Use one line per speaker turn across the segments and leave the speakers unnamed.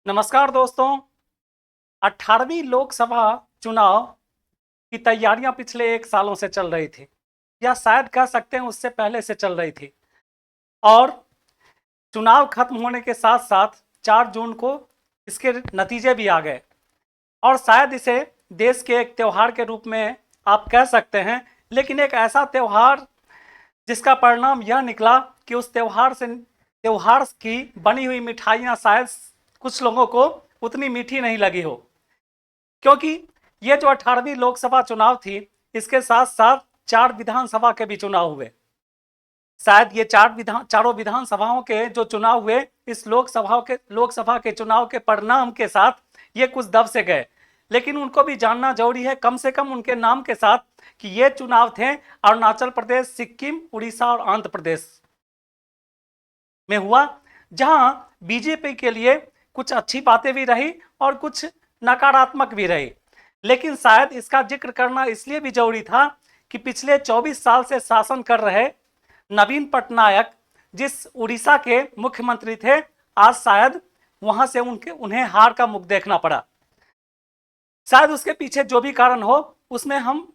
नमस्कार दोस्तों। 18वीं लोकसभा चुनाव की तैयारियां पिछले 1 सालों से चल रही थी, या शायद कह सकते हैं उससे पहले से चल रही थी। और चुनाव खत्म होने के साथ साथ 4 जून को इसके नतीजे भी आ गए, और शायद इसे देश के एक त्यौहार के रूप में आप कह सकते हैं। लेकिन एक ऐसा त्यौहार जिसका परिणाम यह निकला कि उस त्यौहार की बनी हुई मिठाइयां शायद कुछ लोगों को उतनी मीठी नहीं लगी हो, क्योंकि ये जो 18वीं लोकसभा चुनाव थी, इसके साथ साथ 4 विधानसभा के भी चुनाव हुए। शायद ये चारों विधानसभाओं के जो चुनाव हुए, इस लोकसभा के चुनाव के परिणाम के साथ ये कुछ दब से गए। लेकिन उनको भी जानना जरूरी है, कम से कम उनके नाम के साथ, कि ये चुनाव थे अरुणाचल प्रदेश, सिक्किम, उड़ीसा और आंध्र प्रदेश में हुआ, जहां बीजेपी के लिए कुछ अच्छी बातें भी रही और कुछ नकारात्मक भी रही। लेकिन शायद इसका जिक्र करना इसलिए भी जरूरी था कि पिछले 24 साल से शासन कर रहे नवीन पटनायक, जिस उड़ीसा के मुख्यमंत्री थे, आज शायद वहां से उन्हें हार का मुख देखना पड़ा। शायद उसके पीछे जो भी कारण हो, उसमें हम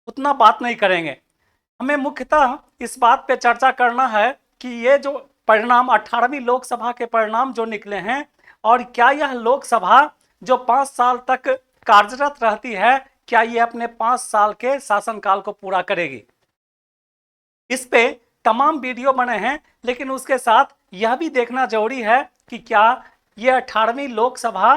उतना बात नहीं करेंगे। हमें मुख्यतः इस बात पे चर्चा करना है कि ये जो परिणाम 18वीं लोकसभा के परिणाम जो निकले हैं, और क्या यह लोकसभा जो 5 साल तक कार्यरत रहती है, क्या ये अपने 5 साल के शासनकाल को पूरा करेगी। इस पे तमाम वीडियो बने हैं, लेकिन उसके साथ यह भी देखना जरूरी है कि क्या यह 18वीं लोकसभा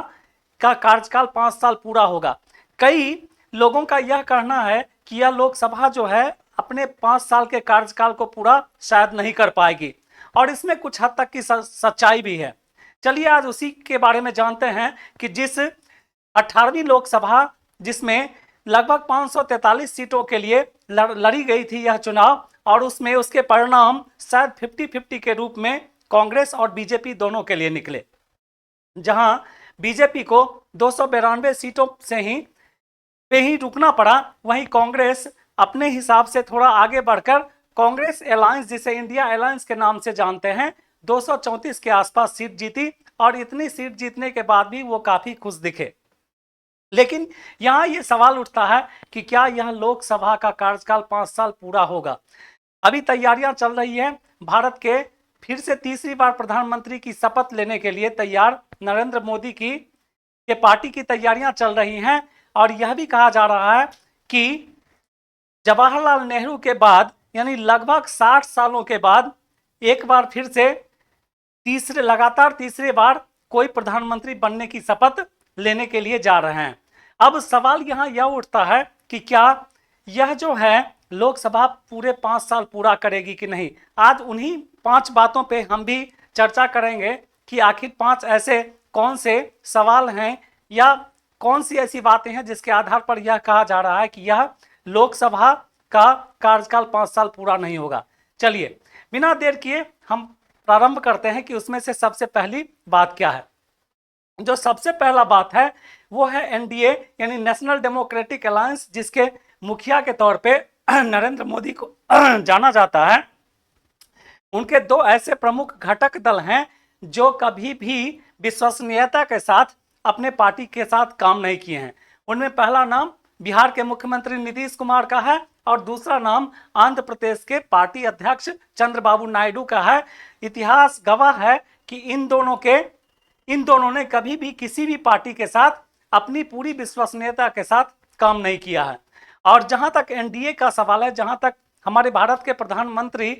का कार्यकाल 5 साल पूरा होगा। कई लोगों का यह कहना है कि यह लोकसभा जो है अपने 5 साल के कार्यकाल को पूरा शायद नहीं कर पाएगी, और इसमें कुछ हद तक की सच्चाई भी है। चलिए आज उसी के बारे में जानते हैं कि जिस 18वीं लोकसभा, जिसमें लगभग 543 सीटों के लिए लड़ी गई थी यह चुनाव, और उसमें उसके परिणाम शायद 50-50 के रूप में कांग्रेस और बीजेपी दोनों के लिए निकले। जहां बीजेपी को 292 सीटों से ही रुकना पड़ा, वहीं कांग्रेस अपने हिसाब से थोड़ा आगे बढ़कर कांग्रेस अलायंस, जिसे इंडिया अलायंस के नाम से जानते हैं, 234 के आसपास सीट जीती, और इतनी सीट जीतने के बाद भी वो काफी खुश दिखे। लेकिन यहां ये सवाल उठता है कि क्या यह लोकसभा का कार्यकाल 5 साल पूरा होगा। अभी तैयारियां चल रही है। भारत के फिर से तीसरी बार प्रधानमंत्री की शपथ लेने के लिए तैयार नरेंद्र मोदी की पार्टी की तैयारियां चल रही हैं, और यह भी कहा जा रहा है कि जवाहरलाल नेहरू के बाद, यानी लगभग 60 सालों के बाद, एक बार फिर से लगातार तीसरी बार कोई प्रधानमंत्री बनने की शपथ लेने के लिए जा रहे हैं। अब सवाल यहां यह उठता है कि क्या यह जो है लोकसभा पूरे 5 साल पूरा करेगी कि नहीं। आज उन्हीं 5 बातों पे हम भी चर्चा करेंगे कि आखिर 5 ऐसे कौन से सवाल हैं, या कौन सी ऐसी बातें हैं जिसके आधार पर यह कहा जा रहा है कि यह लोकसभा का कार्यकाल 5 साल पूरा नहीं होगा। चलिए बिना देर किए हम प्रारंभ करते हैं कि उसमें से सबसे पहली बात क्या है। जो सबसे पहला बात है वो है एनडीए, यानी नेशनल डेमोक्रेटिक अलायंस, जिसके मुखिया के तौर पे नरेंद्र मोदी को जाना जाता है। उनके 2 ऐसे प्रमुख घटक दल हैं जो कभी भी विश्वसनीयता के साथ अपने पार्टी के साथ काम नहीं किए हैं। उनमें पहला नाम बिहार के मुख्यमंत्री नीतीश कुमार का है, और दूसरा नाम आंध्र प्रदेश के पार्टी अध्यक्ष चंद्रबाबू नायडू का है। इतिहास गवाह है कि इन दोनों ने कभी भी किसी भी पार्टी के साथ अपनी पूरी विश्वसनीयता के साथ काम नहीं किया है। और जहां तक एनडीए का सवाल है, जहां तक हमारे भारत के प्रधानमंत्री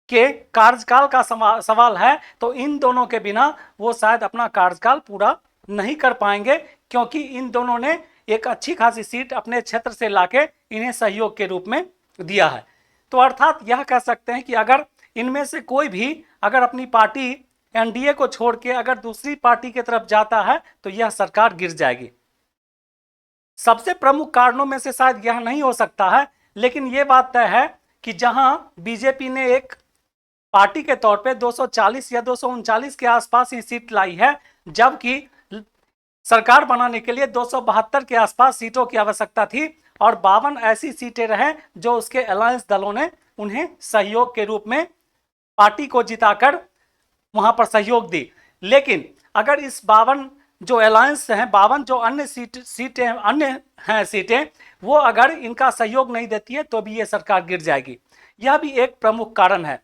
के कार्यकाल का सवाल है, तो इन दोनों के बिना वो शायद अपना कार्यकाल पूरा नहीं कर पाएंगे, क्योंकि इन दोनों ने एक अच्छी खासी सीट अपने क्षेत्र से लाके इन्हें सहयोग के रूप में दिया है। तो अर्थात यह कह सकते हैं कि अगर इनमें से कोई भी अगर अपनी पार्टी एनडीए को छोड़ के अगर दूसरी पार्टी की तरफ जाता है, तो यह सरकार गिर जाएगी। सबसे प्रमुख कारणों में से शायद यह नहीं हो सकता है, लेकिन यह बात तय है कि जहां बीजेपी ने एक पार्टी के तौर पे 240 या 239 के आसपास ही सीट लाई है, जबकि सरकार बनाने के लिए 272 के आसपास सीटों की आवश्यकता थी, और 52 ऐसी सीटें रहे जो उसके अलायंस दलों ने उन्हें सहयोग के रूप में पार्टी को जिताकर वहां पर सहयोग दी। लेकिन अगर इस 52 जो अलायंस हैं, 52 जो अन्य सीटें अन्य हैं सीटें, वो अगर इनका सहयोग नहीं देती है तो भी ये सरकार गिर जाएगी। यह भी एक प्रमुख कारण है।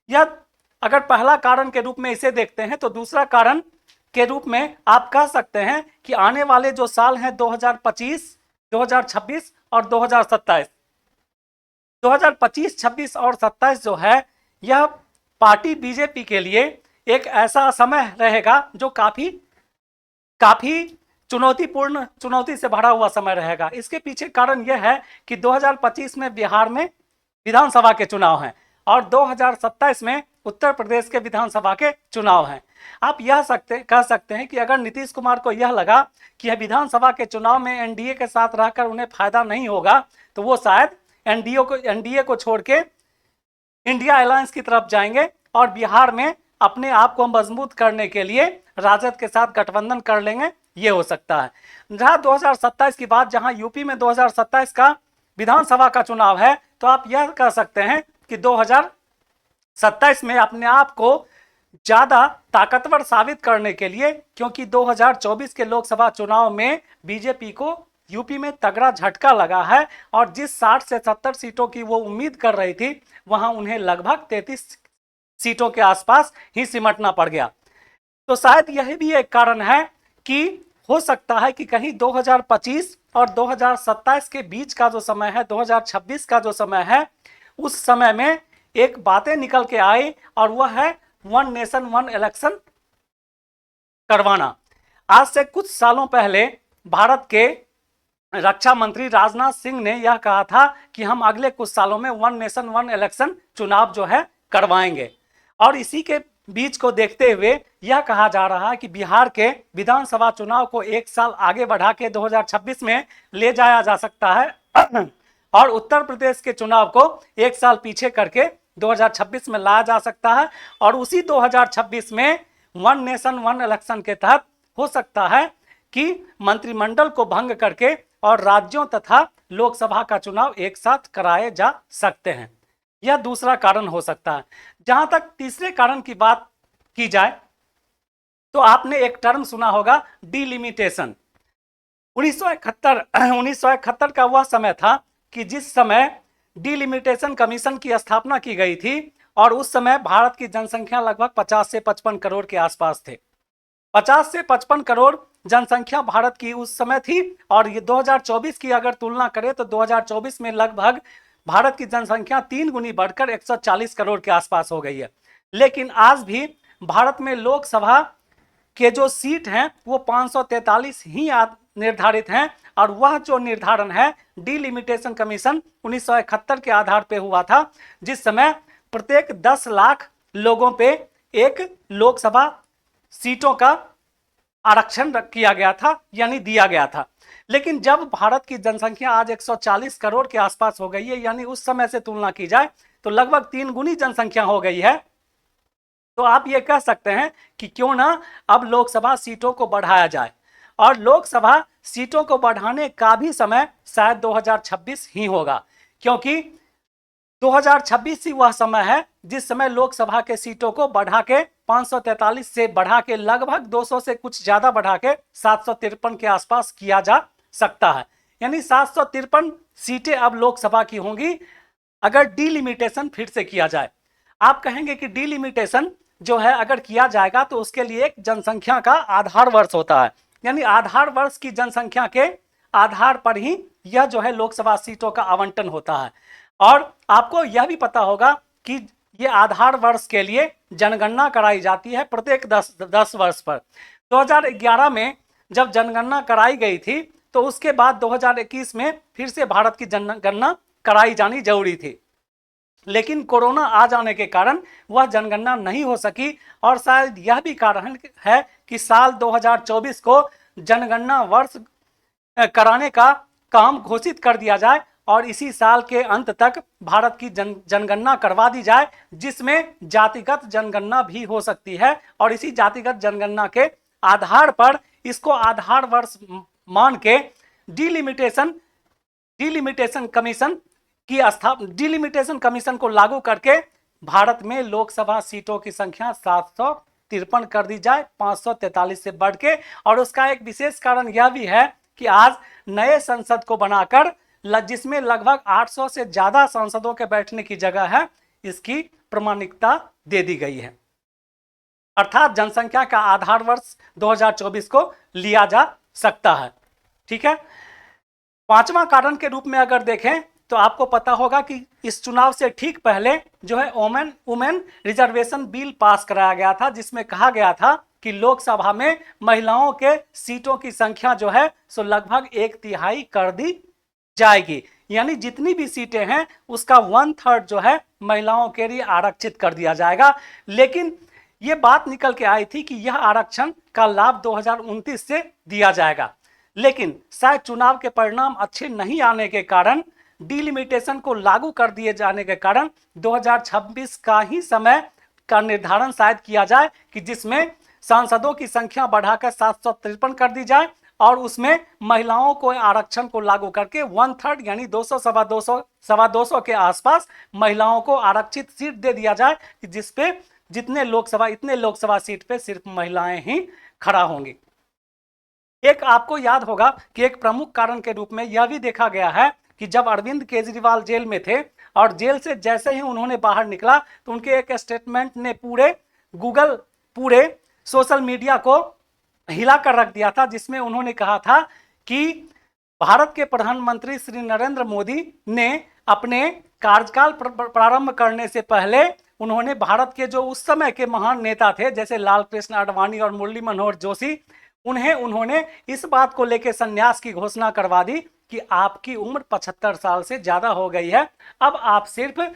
यह अगर पहला कारण के रूप में इसे देखते हैं, तो दूसरा कारण के रूप में आप कह सकते हैं कि आने वाले जो साल हैं 2025, 2026 और 2027, 2025, 26 और 27 जो है, यह पार्टी बीजेपी के लिए एक ऐसा समय रहेगा जो काफी चुनौती से भरा हुआ समय रहेगा। इसके पीछे कारण यह है कि 2025 में बिहार में विधानसभा के चुनाव हैं और 2027 में उत्तर प्रदेश के विधानसभा के चुनाव हैं। आप यह कह सकते हैं कि अगर नीतीश कुमार को यह लगा कि यह विधानसभा के चुनाव में एनडीए के साथ रहकर उन्हें फायदा नहीं होगा, तो वो शायद एनडीए को छोड़ के इंडिया अलायंस की तरफ जाएंगे और बिहार में अपने आप को मजबूत करने के लिए राजद के साथ गठबंधन कर लेंगे। ये हो सकता है। जहां 2027 की बात, जहां यूपी में 2027 का विधानसभा का चुनाव है, तो आप यह कह सकते हैं कि 2027 में अपने आप को ज्यादा ताकतवर साबित करने के लिए, क्योंकि 2024 के लोकसभा चुनाव में बीजेपी को यूपी में तगड़ा झटका लगा है और जिस 60 से 70 सीटों की वो उम्मीद कर रही थी, वहां उन्हें लगभग 33 सीटों के आसपास ही सिमटना पड़ गया। तो शायद यह भी एक कारण है कि हो सकता है कि कहीं 2025 और 2027 के बीच का जो समय है, 2026 का जो समय है, उस समय में एक बातें निकल के आई और वह है वन नेशन वन इलेक्शन करवाना। आज से कुछ सालों पहले भारत के रक्षा मंत्री राजनाथ सिंह ने यह कहा था कि हम अगले कुछ सालों में वन नेशन वन इलेक्शन चुनाव जो है करवाएंगे। और इसी के बीच को देखते हुए यह कहा जा रहा है कि बिहार के विधानसभा चुनाव को एक साल आगे बढ़ा के 2026 में ले जाया जा सकता है और उत्तर प्रदेश के चुनाव को एक साल पीछे करके 2026 में लाया जा सकता है। और उसी 2026 में वन नेशन वन इलेक्शन के तहत हो सकता है कि मंत्रिमंडल को भंग करके और राज्यों तथा लोकसभा का चुनाव एक साथ कराए जा सकते हैं। यह दूसरा कारण हो सकता है। जहां तक तीसरे कारण की बात की जाए, तो आपने एक टर्म सुना होगा, डिलिमिटेशन। 1971 का वह समय था कि जिस समय डिलिमिटेशन कमीशन की स्थापना की गई थी और उस समय भारत की जनसंख्या लगभग 50 से 55 करोड़ के आसपास थे। 50 से 55 करोड़ जनसंख्या भारत की उस समय थी और ये 2024 की अगर तुलना करें तो 2024 में लगभग भारत की जनसंख्या 3 गुनी बढ़कर 140 करोड़ के आसपास हो गई है। लेकिन आज भी भारत में लोकसभा के जो सीट हैं वो 543 ही निर्धारित हैं और वह जो निर्धारण है डिलिमिटेशन कमीशन 1971 के आधार पर हुआ था, जिस समय प्रत्येक 10 लाख लोगों पे एक लोकसभा सीटों का आरक्षण किया गया था, यानी दिया गया था। लेकिन जब भारत की जनसंख्या आज 140 करोड़ के आसपास हो गई है, यानी उस समय से तुलना की जाए तो लगभग 3 गुनी जनसंख्या हो गई है, तो आप ये कह सकते हैं कि क्यों ना अब लोकसभा सीटों को बढ़ाया जाए। और लोकसभा सीटों को बढ़ाने का भी समय शायद 2026 ही होगा, क्योंकि 2026 ही वह समय है जिस समय लोकसभा के सीटों को बढ़ा के 543 से बढ़ा के लगभग 200 से कुछ ज्यादा बढ़ा के 753 के आसपास किया जा सकता है। यानी 753 सीटें अब लोकसभा की होंगी अगर डिलिमिटेशन फिर से किया जाए। आप कहेंगे कि डिलिमिटेशन जो है अगर किया जाएगा तो उसके लिए एक जनसंख्या का आधार वर्ष होता है, यानी आधार वर्ष की जनसंख्या के आधार पर ही यह जो है लोकसभा सीटों का आवंटन होता है। और आपको यह भी पता होगा कि ये आधार वर्ष के लिए जनगणना कराई जाती है प्रत्येक 10 वर्ष पर। 2011 में जब जनगणना कराई गई थी तो उसके बाद 2021 में फिर से भारत की जनगणना कराई जानी जरूरी थी, लेकिन कोरोना आ जाने के कारण वह जनगणना नहीं हो सकी। और शायद यह भी कारण है कि साल 2024 को जनगणना वर्ष कराने का काम घोषित कर दिया जाए और इसी साल के अंत तक भारत की जनगणना करवा दी जाए, जिसमें जातिगत जनगणना भी हो सकती है। और इसी जातिगत जनगणना के आधार पर इसको आधार वर्ष मान के डिलिमिटेशन कमीशन को लागू करके भारत में लोकसभा सीटों की संख्या 553 कर दी जाए 543 से बढ़ के। और उसका एक विशेष कारण यह भी है कि आज नए संसद को बनाकर जिसमें लगभग 800 से ज्यादा सांसदों के बैठने की जगह है, इसकी प्रमाणिकता दे दी गई है। अर्थात जनसंख्या का आधार वर्ष 2024 को लिया जा सकता है। ठीक है। पांचवा कारण के रूप में अगर देखें तो आपको पता होगा कि इस चुनाव से ठीक पहले जो है वुमेन रिजर्वेशन बिल पास कराया गया था, जिसमें कहा गया था कि लोकसभा में महिलाओं के सीटों की संख्या जो है सो लगभग 1/3 कर दी जाएगी। यानी जितनी भी सीटें हैं उसका 1/3 जो है महिलाओं के लिए आरक्षित कर दिया जाएगा। लेकिन यह बात निकल के आई थी कि यह आरक्षण का लाभ 2029 से दिया जाएगा, लेकिन शायद चुनाव के परिणाम अच्छे नहीं आने के कारण, डिलिमिटेशन को लागू कर दिए जाने के कारण 2026 का ही समय का निर्धारण शायद किया जाए कि जिसमें सांसदों की संख्या बढ़ाकर 753 कर दी जाए और उसमें महिलाओं को आरक्षण को लागू करके 1/3 यानी 200 सवा 200 के आसपास महिलाओं को आरक्षित सीट दे दिया जाए, जिसपे इतने लोकसभा सीट पे सिर्फ महिलाएं ही खड़ा होंगी। एक आपको याद होगा कि एक प्रमुख कारण के रूप में यह भी देखा गया है कि जब अरविंद केजरीवाल जेल में थे और जेल से जैसे ही उन्होंने बाहर निकला तो उनके एक स्टेटमेंट ने पूरे सोशल मीडिया को हिला कर रख दिया था, जिसमें उन्होंने कहा था कि भारत के प्रधानमंत्री श्री नरेंद्र मोदी ने अपने कार्यकाल प्रारंभ करने से पहले उन्होंने भारत के जो उस समय के महान नेता थे जैसे लाल कृष्ण आडवाणी और मुरली मनोहर जोशी, उन्होंने इस बात को लेकर संन्यास की घोषणा करवा दी कि आपकी उम्र 75 साल से ज्यादा हो गई है, अब आप सिर्फ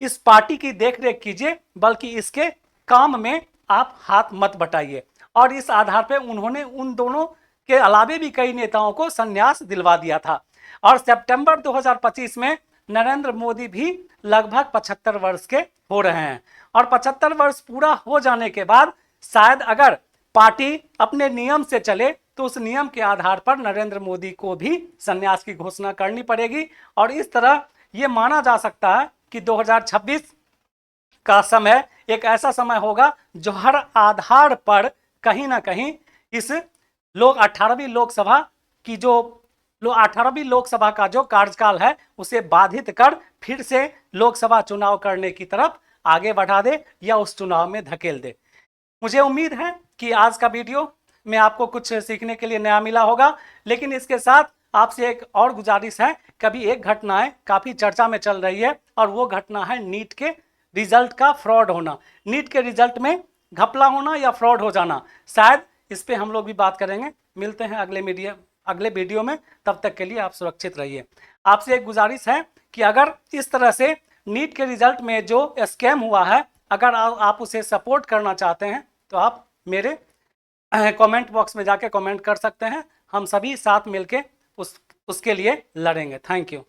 इस पार्टी की देखरेख कीजिए, बल्कि इसके काम में आप हाथ मत बटाइए। और इस आधार पर उन्होंने उन दोनों के अलावे भी कई नेताओं को संन्यास दिलवा दिया था। और सितंबर 2025 में नरेंद्र मोदी भी लगभग 75 वर्ष के हो रहे हैं और 75 वर्ष पूरा हो जाने के बाद शायद अगर पार्टी अपने नियम से चले तो उस नियम के आधार पर नरेंद्र मोदी को भी संन्यास की घोषणा करनी पड़ेगी। और इस तरह यह माना जा सकता है कि 2026 का समय एक ऐसा समय होगा जो हर आधार पर कहीं ना कहीं इस 18वीं लोकसभा का जो कार्यकाल है उसे बाधित कर फिर से लोकसभा चुनाव करने की तरफ आगे बढ़ा दे या उस चुनाव में धकेल दे। मुझे उम्मीद है कि आज का वीडियो में आपको कुछ सीखने के लिए नया मिला होगा, लेकिन इसके साथ आपसे एक और गुजारिश है। कभी एक घटना है काफी चर्चा में चल रही है और वो घटना है नीट के रिजल्ट का फ्रॉड होना, नीट के रिजल्ट में घपला होना या फ्रॉड हो जाना। शायद इस पे हम लोग भी बात करेंगे। मिलते हैं अगले वीडियो में, तब तक के लिए आप सुरक्षित रहिए। आपसे एक गुजारिश है कि अगर इस तरह से नीट के रिजल्ट में जो स्कैम हुआ है, अगर आप उसे सपोर्ट करना चाहते हैं तो आप मेरे कमेंट बॉक्स में जाके कमेंट कर सकते हैं। हम सभी साथ मिलके उसके लिए लड़ेंगे। Thank you.